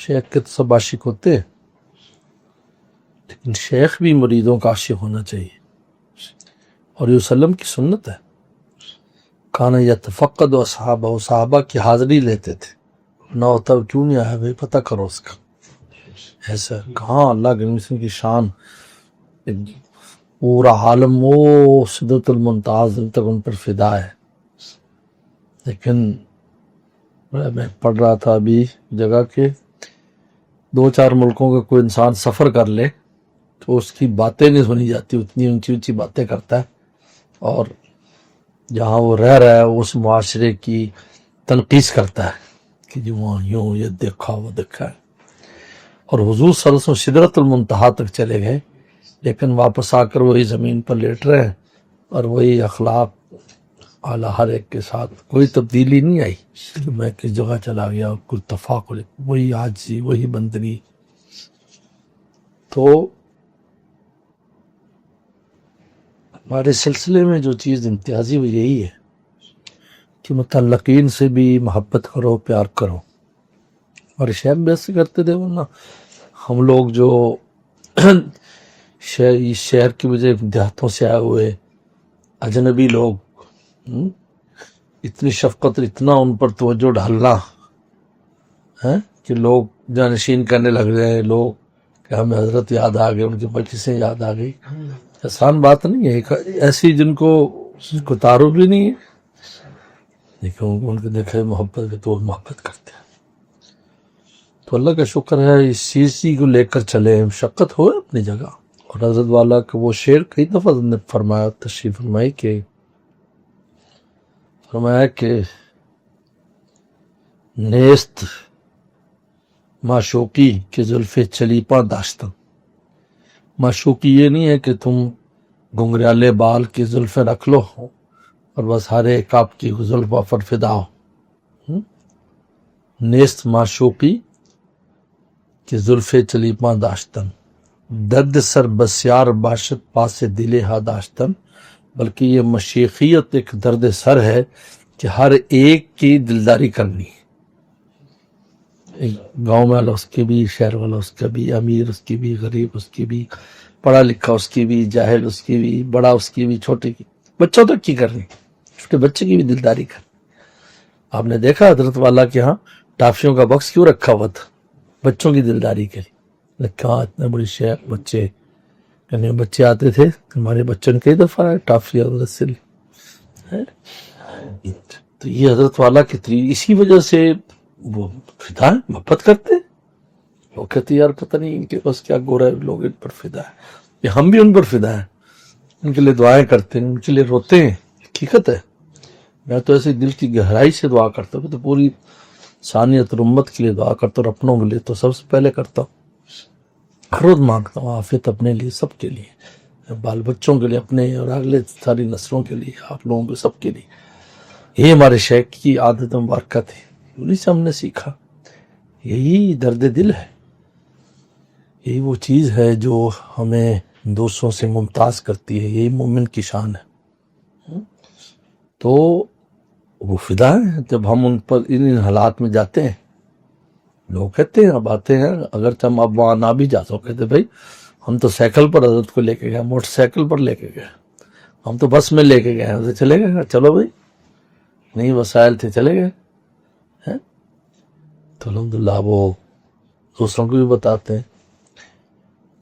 شیخ کے تو سب عاشق ہوتے ہیں، لیکن شیخ بھی مریدوں کا عاشق ہونا چاہیے، اور یہ وسلم کی سنت ہے۔ کانا یتفقد اصحابہ، صحابہ کی حاضری لیتے تھے، نہ ہوتا کیوں نہیں آیا بھائی پتہ کرو اس کا، ایسا کہاں اللہ کے نبی کی شان، پورا عالم وہ سدرۃ المنتہا تک ان پر فدا ہے۔ لیکن میں پڑھ رہا تھا ابھی جگہ کے 2-4 ملکوں کا کوئی انسان سفر کر لے تو اس کی باتیں نہیں سنی جاتی، اتنی اونچی اونچی باتیں کرتا ہے، اور جہاں وہ رہ رہا ہے اس معاشرے کی تنقیص کرتا ہے کہ جو وہاں یوں یہ دیکھا وہ دیکھا ہے، اور حضور صلی اللہ علیہ وسلم سدرۃ المنتہا تک چلے گئے، لیکن واپس آ کر وہی زمین پر لیٹ رہے ہیں، اور وہی اخلاق اعلیٰ ہر ایک کے ساتھ، کوئی تبدیلی نہیں آئی کہ میں کس جگہ چلا گیا، کوئی تفاقل، وہی عاجزی، وہی بندگی۔ تو ہمارے سلسلے میں جو چیز امتیازی وہ یہی ہے کہ متعلقین سے بھی محبت کرو، پیار کرو، اور شیخ بھی ایسے کرتے تھے، ورنہ ہم لوگ جو شہر کی وجہ دیہاتوں سے آئے ہوئے اجنبی لوگ، اتنی شفقت، اتنا ان پر توجہ ڈالنا ہے کہ لوگ جانشین کرنے لگ رہے، لوگ کہ ہمیں حضرت یاد آ گئے، ان کی مجلسیں یاد آ گئی، آسان بات نہیں ہے، ایسی جن کو تعارف بھی نہیں ہے، لیکن ان کے دیکھے محبت بھی تو محبت کرتے ہیں۔ تو اللہ کا شکر ہے اس چیز کو لے کر چلے، مشقت ہو اپنی جگہ، اور حضرت والا کا وہ شعر کئی دفعہ نے فرمایا، تشریف فرمایا کہ نیست معشوقی کے زلفِ چلیپاں داشتن، معشوقی یہ نہیں ہے کہ تم گنگریالے بال کی زلفیں رکھ لو اور بس ہر ایک آپ کی زلفوں پر فدا ہو، نیست معشوقی کہ زلفِ چلیپاں داشتن، درد سر بسیار باشد پاس دل ہا داشتن، بلکہ یہ مشیخیت ایک درد سر ہے کہ ہر ایک کی دلداری کرنی، گاؤں والا اس کی بھی، شہر والا اس کا بھی، امیر اس کی بھی، غریب اس کی بھی، پڑھا لکھا اس کی بھی، جاہل اس کی بھی، بڑا اس کی بھی، چھوٹے کی، بچوں تک کی کرنی، چھوٹے بچے کی بھی دلداری کرنی۔ آپ نے دیکھا حضرت والا کے ہاں ٹافیوں کا باکس کیوں رکھا ہوا تھا؟ بچوں کی دلداری کے لیے رکھا، اتنے بڑی شیخ بچے، یعنی بچے آتے تھے، ہمارے بچوں نے کئی دفعہ ٹافی اور رسل، تو یہ حضرت والا کی طریقے، اسی وجہ سے وہ فدا ہے، محبت کرتے ہیں۔ لوگ کہتے یار پتہ نہیں ان کے پاس کیا گورا ہے، لوگ ان پر فدا ہے، یہ ہم بھی ان پر فدا ہیں، ان کے لیے دعائیں کرتے ہیں، ان کے لیے روتے ہیں، حقیقت ہے۔ میں تو ایسے دل کی گہرائی سے دعا کرتا ہوں، تو پوری ثانیت اور امت کے لیے دعا کرتا ہوں، اور اپنوں کے لیے تو سب سے پہلے کرتا ہوں، ہر روز مانگتا ہوں عافیت اپنے لیے، سب کے لیے، بال بچوں کے لیے، اپنے اور اگلے ساری نسلوں کے لیے، آپ لوگوں کے سب کے لیے۔ یہ ہمارے شیخ کی عادت مبارکہ تھی، انہیں سے ہم نے سیکھا، یہی درد دل ہے، یہی وہ چیز ہے جو ہمیں دوسروں سے ممتاز کرتی ہے، یہی مومن کی شان ہے۔ تو وہ فدا ہے جب ہم ان پر ان حالات میں جاتے ہیں۔ لوگ کہتے ہیں، اب آتے ہیں، اگرچہ ہم اب وہاں نہ بھی جاتے ہو، کہتے بھائی ہم تو سائیکل پر حضرت کو لے کے گئے، موٹر سائیکل پر لے کے گئے، ہم تو بس میں لے کے گئے ہیں، چلے گئے، چلو بھائی، نہیں وسائل تھے چلے گئے، تو الحمدللہ وہ دوسروں کو بھی بتاتے ہیں۔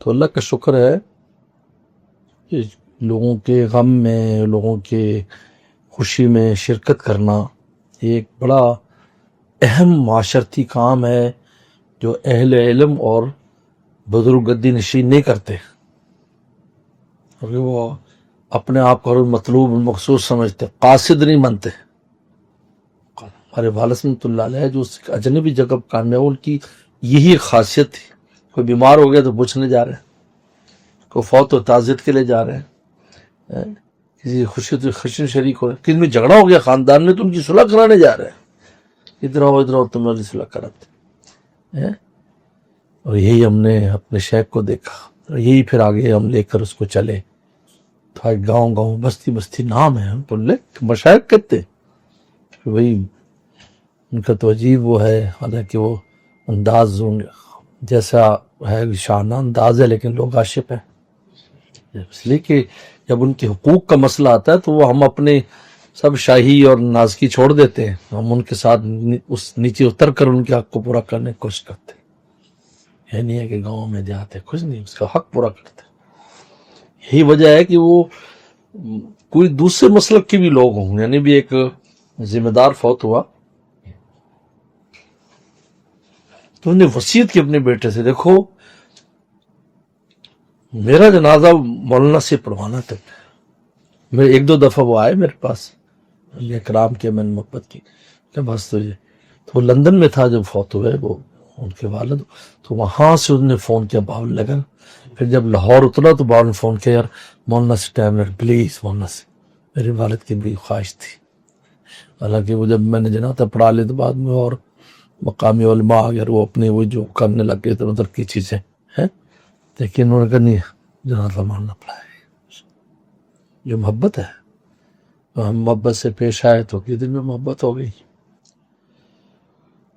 تو اللہ کا شکر ہے کہ لوگوں کے غم میں، لوگوں کے خوشی میں شرکت کرنا ایک بڑا اہم معاشرتی کام ہے جو اہل علم اور بزرگدی نشین نہیں کرتے، کیونکہ وہ اپنے آپ کو مطلوب مقصود سمجھتے، قاصد نہیں بنتے۔ ہمارے والد رحمۃ اللہ علیہ جو اجنبی جگہ کامیاب، ان کی یہی خاصیت تھی، کوئی بیمار ہو گیا تو پوچھنے جا رہے ہیں، کوئی فوت و تعزیت کے لیے جا رہے ہیں، کسی خوشی شریک ہو، کسی میں جھگڑا ہو گیا خاندان میں تو ان کی صلح کرانے جا رہے ہیں، ادھر آؤ تمہاری صلح کراتے ہیں۔ اور یہی ہم نے اپنے شیخ کو دیکھا، اور یہی پھر آگے ہم لے کر اس کو چلے۔ تو گاؤں گاؤں، بستی بستی نام ہے، ہم تو مشائخ کہتے ہیں کہ بھائی ان کا تو عجیب وہ ہے، حالانکہ وہ انداز جیسا ہے شانہ انداز ہے، لیکن لوگ عاشق ہیں، اس لیے کہ جب ان کے حقوق کا مسئلہ آتا ہے تو وہ ہم اپنے سب شاہی اور نازکی چھوڑ دیتے ہیں، ہم ان کے ساتھ اس نیچے اتر کر ان کے حق کو پورا کرنے کی کوشش کرتے ہیں۔ یہ نہیں ہے کہ گاؤں میں جاتے کچھ نہیں، اس کا حق پورا کرتے ہیں۔ یہی وجہ ہے کہ وہ کوئی دوسرے مسلک کے بھی لوگ ہوں، یعنی بھی ایک ذمہ دار فوت ہوا تو انہیں وصیت کی اپنے بیٹے سے، دیکھو میرا جنازہ مولانا سے پڑھوانا تھا۔ میں ایک دو دفعہ وہ آئے میرے پاس، اکرام کے میں نے محبت کی کہ بس تجھے، تو وہ لندن میں تھا جب فوت ہوئے وہ ان کے والد، تو وہاں سے انہوں نے فون کیا باول لگا، پھر جب لاہور اترا تو باول نے فون کیا، یار مولانا سے ٹائم لگ پلیز مولانا سے، میرے والد کی بھی خواہش تھی۔ حالانکہ وہ جب میں نے جنازہ پڑھا لیا تو بعد میں اور مقامی علماء اگر وہ اپنے وہ جو کرنے لگ گئے تو ادھر کی چیزیں ہیں، لیکن انہوں نے کہا نہیں جنازہ مولانا پڑھائے، جو محبت ہے تو ہم محبت سے پیش آئے تو کہ دل میں محبت ہو گئی۔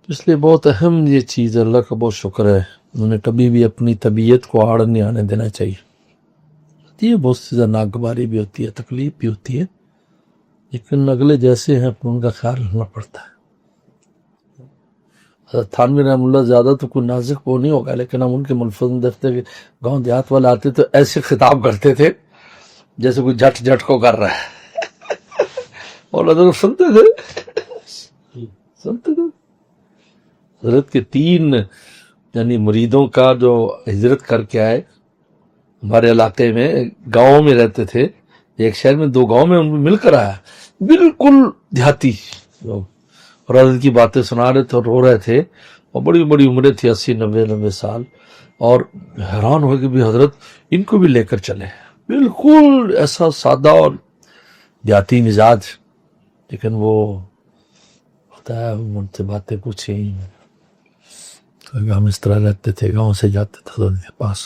اس لیے بہت اہم یہ چیز ہے، اللہ کا بہت شکر ہے انہوں نے کبھی بھی اپنی طبیعت کو آڑ نہیں آنے دینا چاہیے۔ یہ بہت سی ناگواری بھی ہوتی ہے، تکلیف بھی ہوتی ہے، لیکن اگلے جیسے ہیں اپنا ان کا خیال رکھنا پڑتا ہے۔ حضرت تھانوی رحمہ اللہ زیادہ تو کوئی نازک وہ نہیں ہوگا، لیکن ہم ان کے ملفظ میں دیکھتے کہ گاؤں دیہات والے آتے تو ایسے خطاب کرتے تھے جیسے کوئی جٹ جٹ کو کر رہا ہے، اور حضرت سنتے تھے۔ حضرت کے 3 یعنی مریدوں کا جو ہجرت کر کے آئے ہمارے علاقے میں، گاؤں میں رہتے تھے، ایک شہر میں 2 گاؤں میں ان میں مل کر آیا، بالکل دیہاتی لوگ، اور حضرت کی باتیں سنا رہے تھے اور رو رہے تھے، اور بڑی بڑی عمریں تھی 80-90 سال، اور حیران ہوئے کہ بھی حضرت ان کو بھی لے کر چلے، بالکل ایسا سادہ اور دیہاتی مزاج، لیکن وہ ہوتا ہے ان سے باتیں پوچھیں، ہم اس طرح رہتے تھے، گاؤں سے جاتے تھے حضرت کے پاس۔